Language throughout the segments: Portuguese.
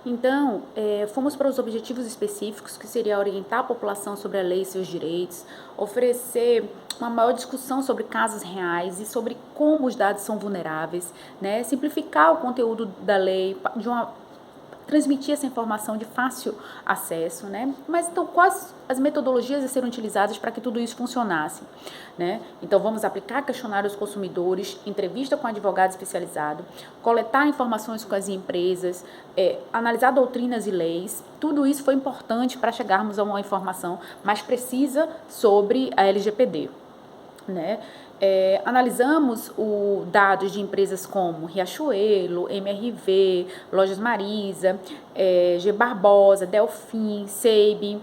Então, fomos para os objetivos específicos, que seria orientar a população sobre a lei e seus direitos, oferecer uma maior discussão sobre casos reais e sobre como os dados são vulneráveis, né? Simplificar o conteúdo da lei transmitir essa informação de fácil acesso, né? Mas então quais as metodologias a serem utilizadas para que tudo isso funcionasse, né? Então vamos aplicar questionários aos consumidores, entrevista com advogado especializado, coletar informações com as empresas, analisar doutrinas e leis. Tudo isso foi importante para chegarmos a uma informação mais precisa sobre a LGPD, né? Analisamos dados de empresas como Riachuelo, MRV, Lojas Marisa, G Barbosa, Delfim, Seib.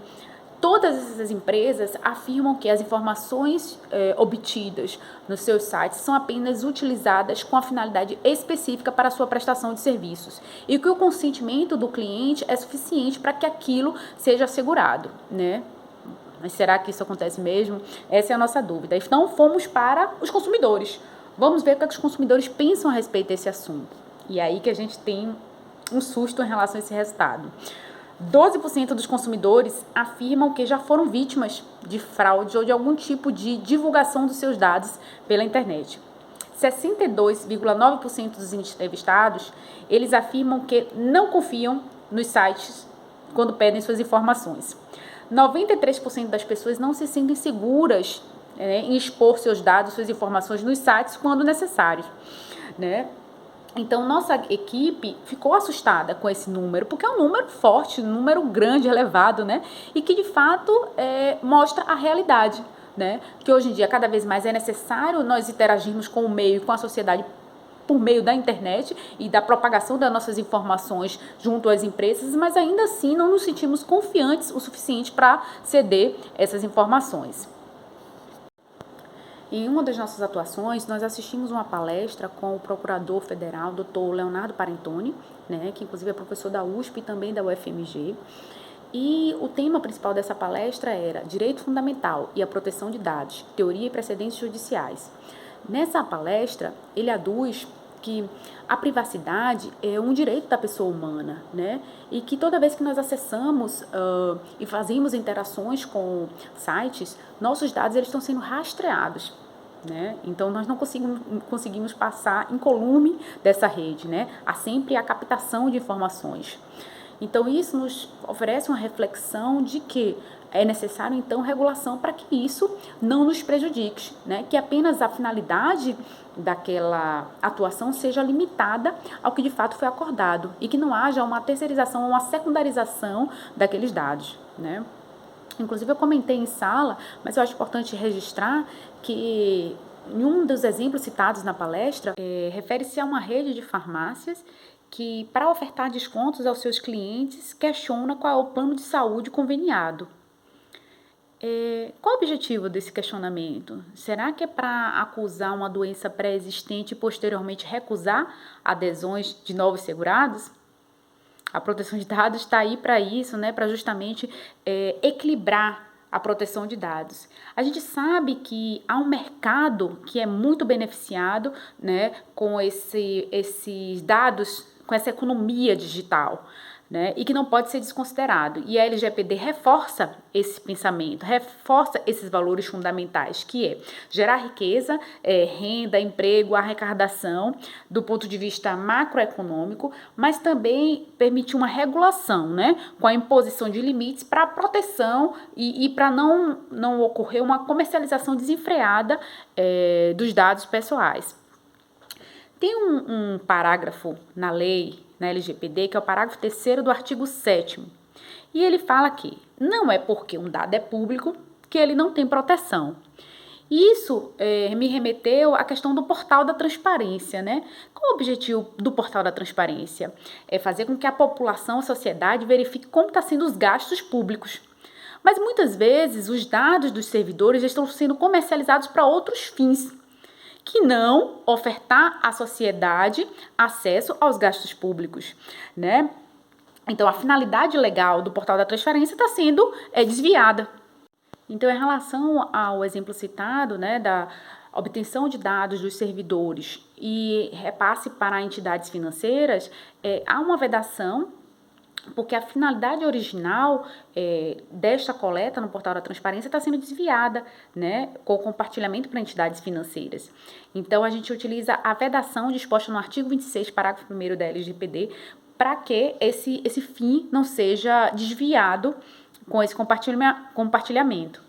Todas essas empresas afirmam que as informações obtidas nos seus sites são apenas utilizadas com a finalidade específica para a sua prestação de serviços e que o consentimento do cliente é suficiente para que aquilo seja assegurado, né? Mas será que isso acontece mesmo? Essa é a nossa dúvida. Então, fomos para os consumidores. Vamos ver o que os consumidores pensam a respeito desse assunto. E aí que a gente tem um susto em relação a esse resultado. 12% dos consumidores afirmam que já foram vítimas de fraude ou de algum tipo de divulgação dos seus dados pela internet. 62,9% dos entrevistados, eles afirmam que não confiam nos sites quando pedem suas informações. 93% das pessoas não se sentem seguras em expor seus dados, suas informações nos sites quando necessário, né? Então, nossa equipe ficou assustada com esse número, porque é um número forte, um número grande, elevado, né? E que, de fato, mostra a realidade, né? Que hoje em dia, cada vez mais é necessário nós interagirmos com o meio, com a sociedade, por meio da internet e da propagação das nossas informações junto às empresas, mas ainda assim não nos sentimos confiantes o suficiente para ceder essas informações. Em uma das nossas atuações, nós assistimos uma palestra com o procurador federal, Dr. Leonardo Parentoni, né, que inclusive é professor da USP e também da UFMG, e o tema principal dessa palestra era Direito Fundamental e a Proteção de Dados, Teoria e Precedentes Judiciais. Nessa palestra, ele aduz que a privacidade é um direito da pessoa humana, né? E que toda vez que nós acessamos e fazemos interações com sites, nossos dados eles estão sendo rastreados, né? Então nós não conseguimos passar incolume dessa rede, né? Há sempre a captação de informações. Então isso nos oferece uma reflexão de que é necessário, então, regulação para que isso não nos prejudique, né? Que apenas a finalidade daquela atuação seja limitada ao que de fato foi acordado e que não haja uma terceirização ou uma secundarização daqueles dados, né? Inclusive, eu comentei em sala, mas eu acho importante registrar que em um dos exemplos citados na palestra, refere-se a uma rede de farmácias que, para ofertar descontos aos seus clientes, questiona qual é o plano de saúde conveniado. Qual o objetivo desse questionamento? Será que é para acusar uma doença pré-existente e posteriormente recusar adesões de novos segurados? A proteção de dados está aí para isso, né? Para justamente equilibrar a proteção de dados. A gente sabe que há um mercado que é muito beneficiado, né, com esses dados, com essa economia digital, né, e que não pode ser desconsiderado. E a LGPD reforça esse pensamento, reforça esses valores fundamentais, que é gerar riqueza, renda, emprego, arrecadação, do ponto de vista macroeconômico, mas também permitir uma regulação, né, com a imposição de limites para a proteção e para não ocorrer uma comercialização desenfreada dos dados pessoais. Tem um parágrafo na lei, na LGPD, que é o parágrafo 3º do artigo 7º. E ele fala que não é porque um dado é público que ele não tem proteção. Isso me remeteu à questão do portal da transparência, né? Qual o objetivo do portal da transparência? É fazer com que a população, a sociedade, verifique como estão sendo os gastos públicos. Mas muitas vezes os dados dos servidores estão sendo comercializados para outros fins, que não ofertar à sociedade acesso aos gastos públicos, né? Então, a finalidade legal do portal da transparência está sendo desviada. Então, em relação ao exemplo citado, né, da obtenção de dados dos servidores e repasse para entidades financeiras, há uma vedação porque a finalidade original desta coleta no portal da transparência está sendo desviada, né, com o compartilhamento para entidades financeiras. Então, a gente utiliza a vedação disposta no artigo 26, parágrafo 1º da LGPD, para que esse fim não seja desviado com esse compartilhamento.